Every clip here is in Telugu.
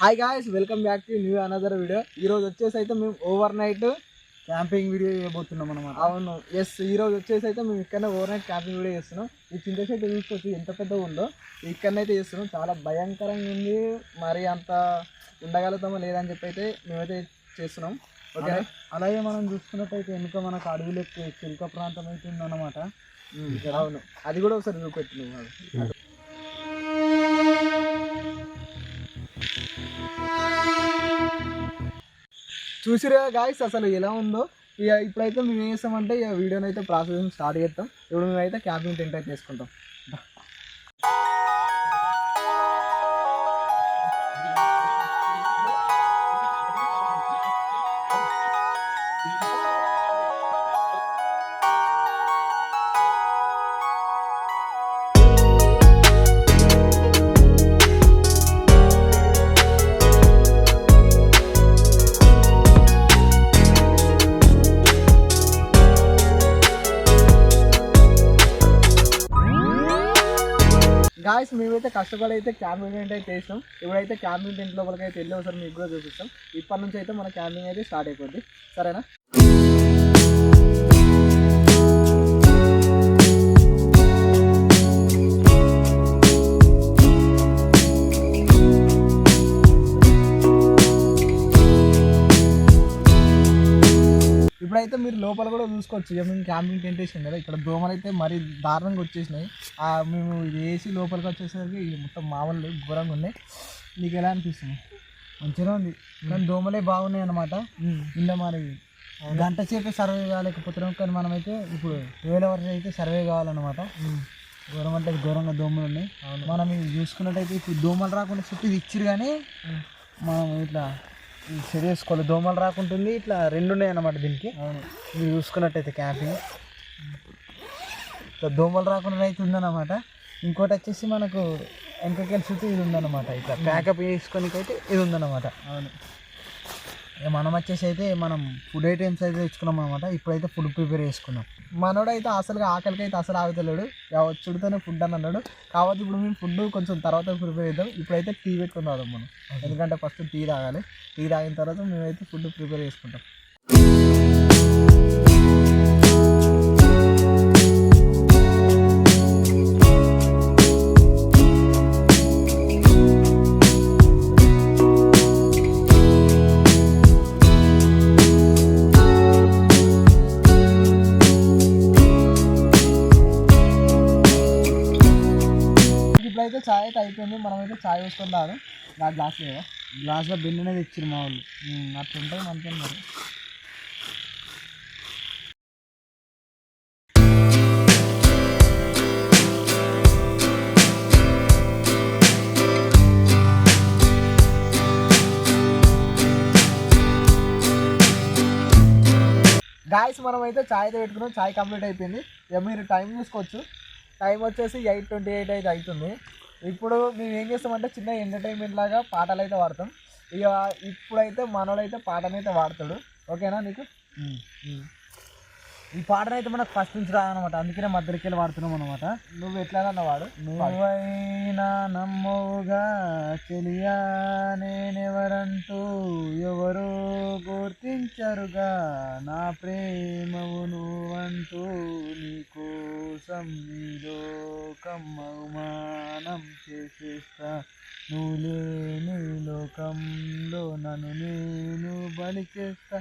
Hi guys, welcome back to new another video. ఈరోజు వచ్చేసి అయితే మేము ఓవర్ నైట్ క్యాంపింగ్ వీడియో చేయబోతున్నాం అన్నమాట. అవును, ఎస్. ఈరోజు వచ్చేసి అయితే మేము ఇక్కడనే ఓవర్ నైట్ క్యాంపింగ్ వీడియో చేస్తున్నాం. ఈ చింత చెట్టు చూసుకోవచ్చు ఎంత పెద్దగా ఉందో. ఇక్కడనైతే చేస్తున్నాం, చాలా భయంకరంగా ఉంది. మరి అంత ఉండగలుగుతామో లేదని చెప్పి అయితే మేమైతే చేస్తున్నాం. ఓకే, అలాగే మనం చూసుకున్నట్టయితే వెనుక మనకు అడవిలో చిలుక ప్రాంతం అయితే ఉందన్నమాట. అవును, అది కూడా ఒకసారి చూపెట్టు నువ్వు. చూసిరా గాయ్స్ అసలు ఎలా ఉందో. ఇక ఇప్పుడైతే మేము ఏం చేస్తామంటే ఇక వీడియోని అయితే ప్రాసెసింగ్ స్టార్ట్ చేస్తాం. ఇప్పుడు మేమైతే క్యాంపింగ్ టెంట్ అయితే వేసుకుంటాం. గాయస్ మేమైతే కష్టపడి అయితే క్యాంపింగ్ టెంట్ అయితే వేసినాం. ఇప్పుడైతే క్యాంపింగ్ టెంట్ లోపలికి అయితే వెళ్ళి ఒకసారి మీకు కూడా చూపిస్తాం. ఇప్పటి నుంచి అయితే మన క్యాంపింగ్ అయితే స్టార్ట్ అయిపోద్ది. సరేనా? ఇప్పుడైతే మీరు లోపల కూడా చూసుకోవచ్చు. ఇక మేము క్యాంపింగ్ టెంట్ వేసాం కదా, ఇక్కడ దోమలు అయితే మరీ దారుణంగా వచ్చేసినాయి. మేము ఇది వేసి లోపలికి వచ్చేసరికి మొత్తం మామూలు ఘోరంగా ఉన్నాయి. నీకు ఎలా అనిపిస్తుంది? మంచిగా ఉంది, కానీ దోమలే బాగున్నాయి అన్నమాట. ఇలా మరి గంట సేపే సర్వే కాలేకపోతున్నాం, కానీ మనమైతే ఇప్పుడు 12 hours అయితే సర్వే కావాలన్నమాట. ఘోరం అంటే ఘోరంగా దోమలు ఉన్నాయి. మనం ఇవి చూసుకున్నట్టయితే ఇప్పుడు దోమలు రాకుండా చుట్టూ ఇది ఇచ్చిరు, కానీ మనం ఇట్లా సెట్ చేసుకోవాలి. దోమలు రాకుంటుంది. ఇట్లా 2 ఉన్నాయి అన్నమాట దీనికి. మీరు చూసుకున్నట్టయితే క్యాంపింగ్ ఇట్లా దోమలు రాకుండా అయితే ఉందన్నమాట. ఇంకోటి వచ్చేసి మనకు వెనకకెళ్ళి చుట్టూ ఇది ఉందన్నమాట. ఇట్లా ప్యాకప్ చేసుకోనికి అయితే ఇది ఉందన్నమాట. అవును, మనం వచ్చేసి అయితే మనం ఫుడ్ ఐటమ్స్ అయితే తెచ్చుకున్నాం అనమాట. ఇప్పుడైతే ఫుడ్ ప్రిపేర్ చేసుకున్నాం. మనోడైతే అసలు ఆకలికి అయితే అసలు ఆగుతలేడు. చుడితోనే ఫుడ్ అని అన్నాడు. కాబట్టి ఇప్పుడు మేము ఫుడ్ కొంచెం తర్వాత ప్రిపేర్ చేద్దాం. ఇప్పుడైతే టీ పెట్టుకుని తాగుదాం మనం, ఎందుకంటే ఫస్ట్ టీ తాగాలి. టీ తాగిన తర్వాత మేమైతే ఫుడ్ ప్రిపేర్ చేసుకుంటాం. ఇప్పుడైతే ఛాయ్ అయితే అయిపోయింది. మనమైతే ఛాయ్ వేసుకొని తాగాలి. నా గ్లాస్ లేదా, గ్లాస్లో బిన్నెనే తెచ్చిరు మా వాళ్ళు. అట్లుంటుంది మంచిగా. మరి గాయస్ మనమైతే ఛాయ్ అయితే పెట్టుకున్నాం. ఛాయ్ కంప్లీట్ అయిపోయింది. ఇక మీరు టైం చూసుకోవచ్చు. టైం వచ్చేసి 8:28 అయితే అవుతుంది. ఇప్పుడు మేము ఏం చేస్తామంటే చిన్న ఎంటర్టైన్మెంట్ లాగా పాటలు అయితే పాడతాం. ఇక ఇప్పుడైతే మనోడైతే పాటనైతే పాడతాడు. ఓకేనా నీకు? ఈ పాటనైతే మనకు ఫస్ట్ నుంచి రాదనమాట, అందుకనే మధ్యలోకి వెళ్ళి వాడుతున్నాం అనమాట. నువ్వు ఎట్లా వాడు? నువ్వైనా నమ్మవుగా చెలియా నేనెవరంటూ ఎవరో గుర్తించరుగా నా ప్రేమవు నువ్వంటూ నీకోసం నీలో అవమానం చేసేస్తా. నువ్వు లేని లోకంలో నన్ను నేను బలి చేస్తా.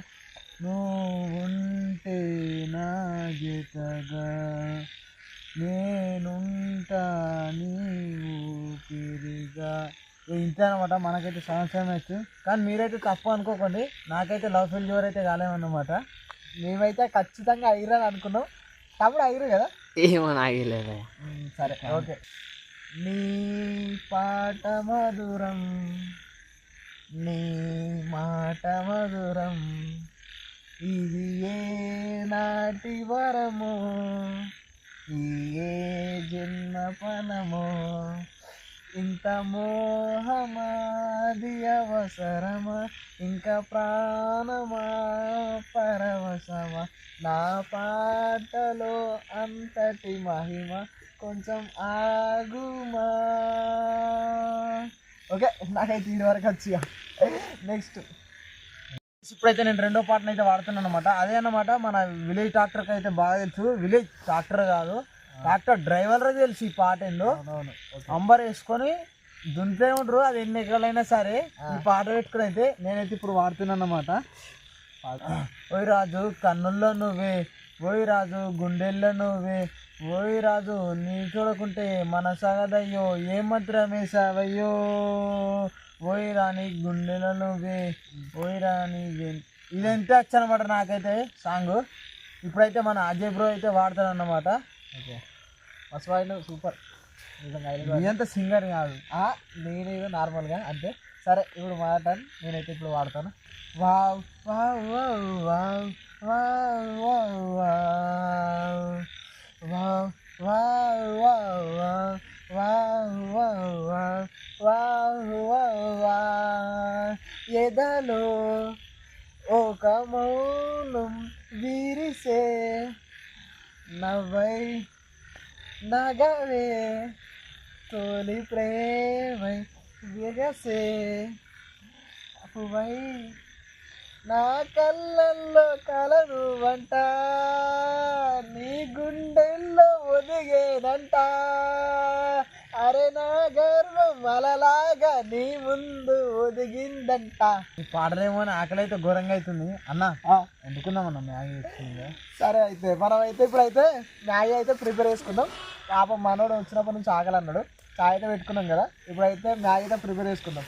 నువ్వుంటే నా జతగా నేనుంటా నీ ఊపిరిగా. ఇంతే అనమాట. మనకైతే సంవత్సరం వచ్చు, కానీ మీరైతే తప్పు అనుకోకండి. నాకైతే లవ్ ఫెయిల్యూర్ అయితే కాలేమన్నమాట. మేమైతే ఖచ్చితంగా అయిరని అనుకున్నాం. తమ్ముడు అయిరు కదా? ఏమో నాగలేదు. సరే, ఓకే. నీ పాట మధురం, నీ మాట మధురం, ఇది ఏ నాటి వరమో, ఈ ఏ జన్మ ఫలమో, ఇంత మోహమాది అవసరమా ఇంకా ప్రాణమా పరవశమా నా పాటలో అంతటి మహిమ కొంచెం ఆగుమా. ఓకే, నాకైతే ఇది వరకు వచ్చి నెక్స్ట్ ఇప్పుడైతే నేను రెండో పాటను అయితే వాడుతున్నాను అనమాట. అదే అన్నమాట మన విలేజ్ ట్రాక్టర్కి అయితే బాగా తెలుసు. విలేజ్ ట్రాక్టర్ కాదు, ట్రాక్టర్ డ్రైవర్ తెలుసు ఈ పాట ఏందో. అంబర్ వేసుకొని దున్నితే ఉంటారు, అది ఎన్ని ఎకరాలైనా సరే ఈ పాట పెట్టుకుని అయితే నేనైతే ఇప్పుడు వాడుతున్నాను అన్నమాట. ఓయ్ రాజు కన్నుల్లో నువ్వే, ఓయ్ రాజు గుండెల్లో నువ్వే, ఓయ్ రాజు నీ చూడకుంటే మనసాగదయ్యో ఏ మంత్రమేసావయ్యో, ఓయ్ రాణి గుండెలో నువ్వే, ఓయ్ రాణి. ఇదంతా వచ్చనమాట నాకైతే సాంగ్. ఇప్పుడైతే మన అజయ్ బ్రో అయితే వాడతాడు అన్నమాట. ఓకే, ఫస్ట్ వాడిన సూపర్. ఇదంతా సింగర్ కాదు, నేను నార్మల్గా అంతే. సరే ఇప్పుడు మాట్లాడతాను, నేనైతే ఇప్పుడు వాడతాను. Wow wow wow wow wow wow wow wow wow wow wow wow. ఎదలో ఒక మౌనం విరిసే, నవ్వై నగవే తొలి ప్రేమై విరసే, పువ్వై నా కళ్ళల్లో కలను వంట, నీ గుండెల్లో ఒదిగేనంట, అరే నా గర్వం అలలాగా నీ ముందు ఒదిగిందంట. ఈ పాడరేమో అని ఆకలి అయితే ఘోరంగా అవుతుంది అన్న. వండుకుందామన్న మ్యాగీ వచ్చింది. సరే అయితే మనం అయితే ఇప్పుడైతే మ్యాగీ అయితే ప్రిపేర్ చేసుకుందాం. పాపం మనోడు వచ్చినప్పటి నుంచి ఆకలి అన్నాడు. చాయ్ అయితే పెట్టుకున్నాం కదా, ఇప్పుడైతే మ్యాగీ అయితే ప్రిపేర్ చేసుకుందాం.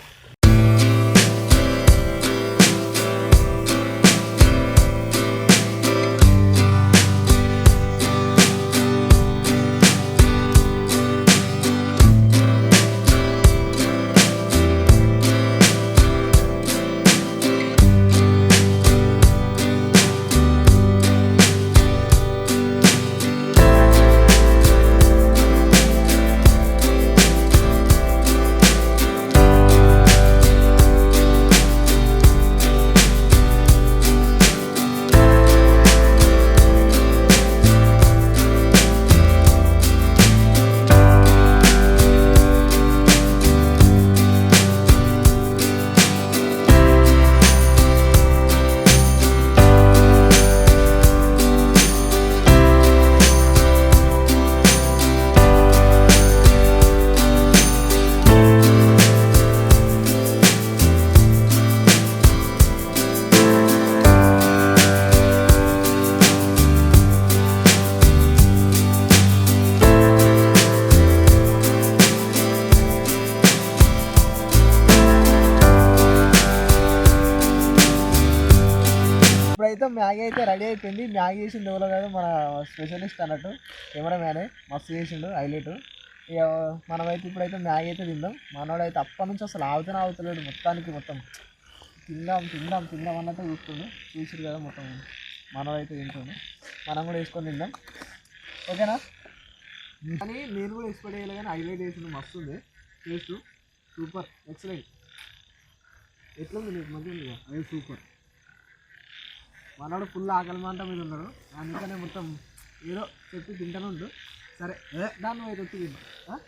ఇప్పుడైతే మ్యాగీ అయితే రెడీ అయిపోయింది. మ్యాగీ చేసింది ఎవరో కాదు, మన స్పెషలిస్ట్ అన్నట్టు కెమెరామ్యానే మస్తు చేసిండు హైలైట్. ఇక మనమైతే ఇప్పుడైతే మ్యాగీ అయితే తిందాం. మనోడైతే అప్పటి నుంచి అసలు ఆగుతలేడు, మొత్తం తిందాం తిందాం తిందాం అన్నట్టు చూసిరు కదా, మొత్తం మనోడైతే తింటుండు. మనం కూడా వేసుకొని తిందాం, ఓకేనా? కానీ నేను కూడా ఎక్స్పెక్ట్ చేయలేదు, కానీ హైలైట్ చేసిండు, మస్తు ఉంది టేస్ట్, సూపర్ ఎక్సలెంట్. ఎట్లుంది నీకు? మంచిగా ఉంది కదా, అది సూపర్. మనోడు ఫుల్ ఆకలి మంట మీద ఉన్నాడు, అందుకనే మొత్తం ఏదో చెప్పి తింటానే ఉండు. సరే దాన్ని అయితే వచ్చి తింటా.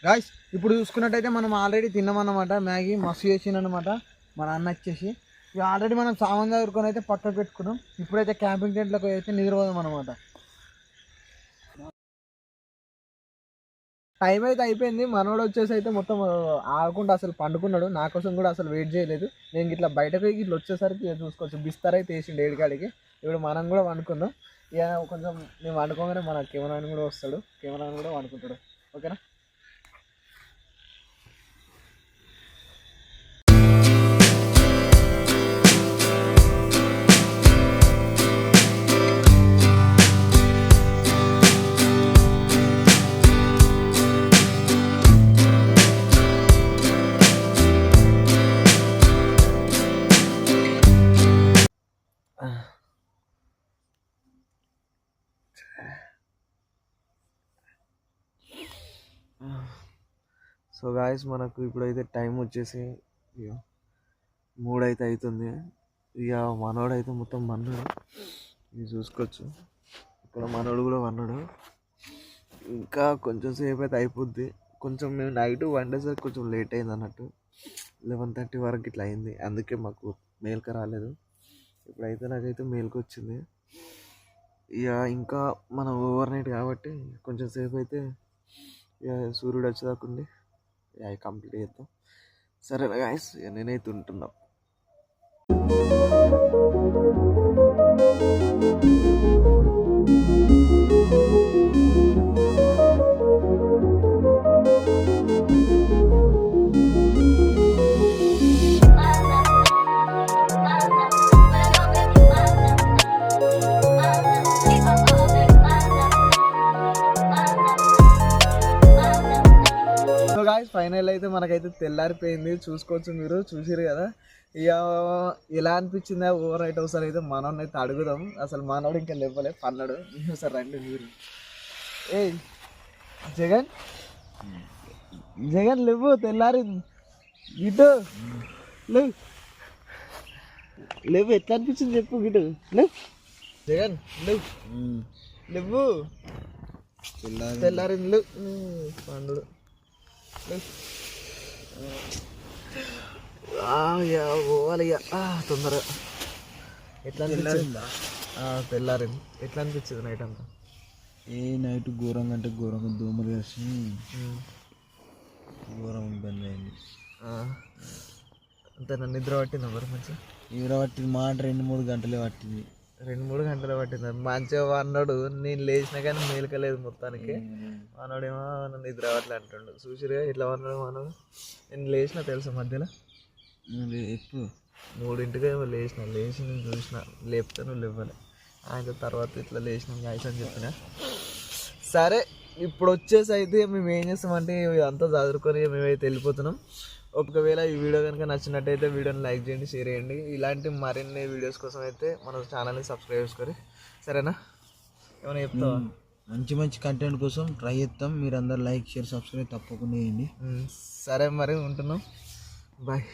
గాయ్స్ ఇప్పుడు చూసుకున్నట్టయితే మనం ఆల్రెడీ తిన్నామన్నమాట. మ్యాగీ మస్తు చేసిందన్నమాట మన అన్న వచ్చేసి. ఇక ఆల్రెడీ మనం సామాన్ చదువుకొని అయితే పక్కకు పెట్టుకున్నాం. ఇప్పుడైతే క్యాంపింగ్ టెంట్లోకి అయితే నిద్రపోదాం అనమాట. టైం అయితే అయిపోయింది. మనోడు వచ్చేసి అయితే మొత్తం ఆగకుండా అసలు పండుకున్నాడు. నా కోసం కూడా అసలు వెయిట్ చేయలేదు. నేను ఇట్లా బయటకు ఇట్లా వచ్చేసరికి చూసుకోవచ్చు బిస్తర్ అయితే వేసిండు ఏడికాడికి. ఇప్పుడు మనం కూడా వండుకుందాం. ఇక కొంచెం మేము వండుకోగానే మన కెమెరాని కూడా వస్తాడు, కెమెరాని కూడా వండుకుంటాడు. ఓకేనా? సో గాయస్ మనకు ఇప్పుడైతే టైం వచ్చేసి ఇక 3 అయితే అవుతుంది. ఇక మనోడైతే మొత్తం వన్నాడు, ఇది చూసుకోవచ్చు. ఇక్కడ మనోడు కూడా వన్నాడు. ఇంకా కొంచెం సేపు అయితే అయిపోద్ది. కొంచెం మేము నైట్ వండేసరికి కొంచెం లేట్ అయింది అన్నట్టు, 11:30 వరకు ఇట్లా అయింది. అందుకే మాకు మేల్క రాలేదు. ఇప్పుడైతే నాకైతే మేల్కి వచ్చింది. ఇక ఇంకా మనం ఓవర్ నైట్ కాబట్టి కొంచెం సేపు అయితే ఇక సూర్యుడు వచ్చేదాకుండి అవి కంప్లీట్ చేద్దాం. సరేనా గాయస్, నేనైతే ఉంటున్నా. సో గాయస్ ఫైనల్ అయితే మనకైతే తెల్లారిపోయింది. చూసుకోవచ్చు, మీరు చూసిరు కదా. ఇక ఎలా అనిపించిందా ఓవర్ నైట్? ఒకసారి అయితే మనోడిని అయితే అడుగుదాం. అసలు మనోడు ఇంకా లేవలే, పన్నాడు. సార్ రండి మీరు. ఏ జగన్, జగన్ లేవు, తెల్లారి గిట్టు లేవు లేవు. ఎట్లా అనిపించింది చెప్పు గిట్టు. లేవు జగన్, లేవు లేవు, తెల్లారి లేవు పండు. పోవాలి ఇక తొందరగా. ఎట్లా అనిపించిందా? తెల్లారింది. ఎట్లా అనిపించింది నైట్ అంతా? ఏ నైట్ ఘోరంగా అంటే ఘోరంగా దోమలు వేసి ఘోరం ఇబ్బంది అయింది. అంతే నన్ను నిద్ర పట్టింది మరి మంచిగా? నిద్ర పట్టింది మాట 2-3 గంటలే పట్టింది. 2-3 గంటలు పట్టింది. మంచిగా అన్నాడు. నేను లేచినా కానీ మేలుకలేదు మొత్తానికి. మనోడేమో నిద్ర పట్టలే అంటాడు. చూసిరుగా ఇట్లా అన్నాడు మనోడు. నేను లేచిన తెలుసా మధ్యలో ఎప్పుడు 3ంటికి ఏమో లేచి నేను చూసిన. లేపితే నువ్వు లేవ్వలే. ఆయన తర్వాత ఇట్లా లేచినాం గాయస్ అని చెప్పిన. సరే ఇప్పుడు వచ్చేసి అయితే మేము ఏం చేస్తామంటే ఇదంతా చదువుకొని మేమైతే వెళ్ళిపోతున్నాం. ఒకవేళ ఈ వీడియో కనుక నచ్చినట్టయితే వీడియోని లైక్ చేయండి, షేర్ చేయండి. ఇలాంటి మరిన్ని వీడియోస్ కోసం అయితే మన ఛానల్ని సబ్స్క్రైబ్ చేసుకోండి. సరేనా? ఏమైనా చెప్తావా? మంచి మంచి కంటెంట్ కోసం ట్రై చేస్తాం. మీరు అందరు లైక్, షేర్, సబ్స్క్రైబ్ తప్పకుండా చేయండి. సరే మరి ఉంటున్నాం. బాయ్.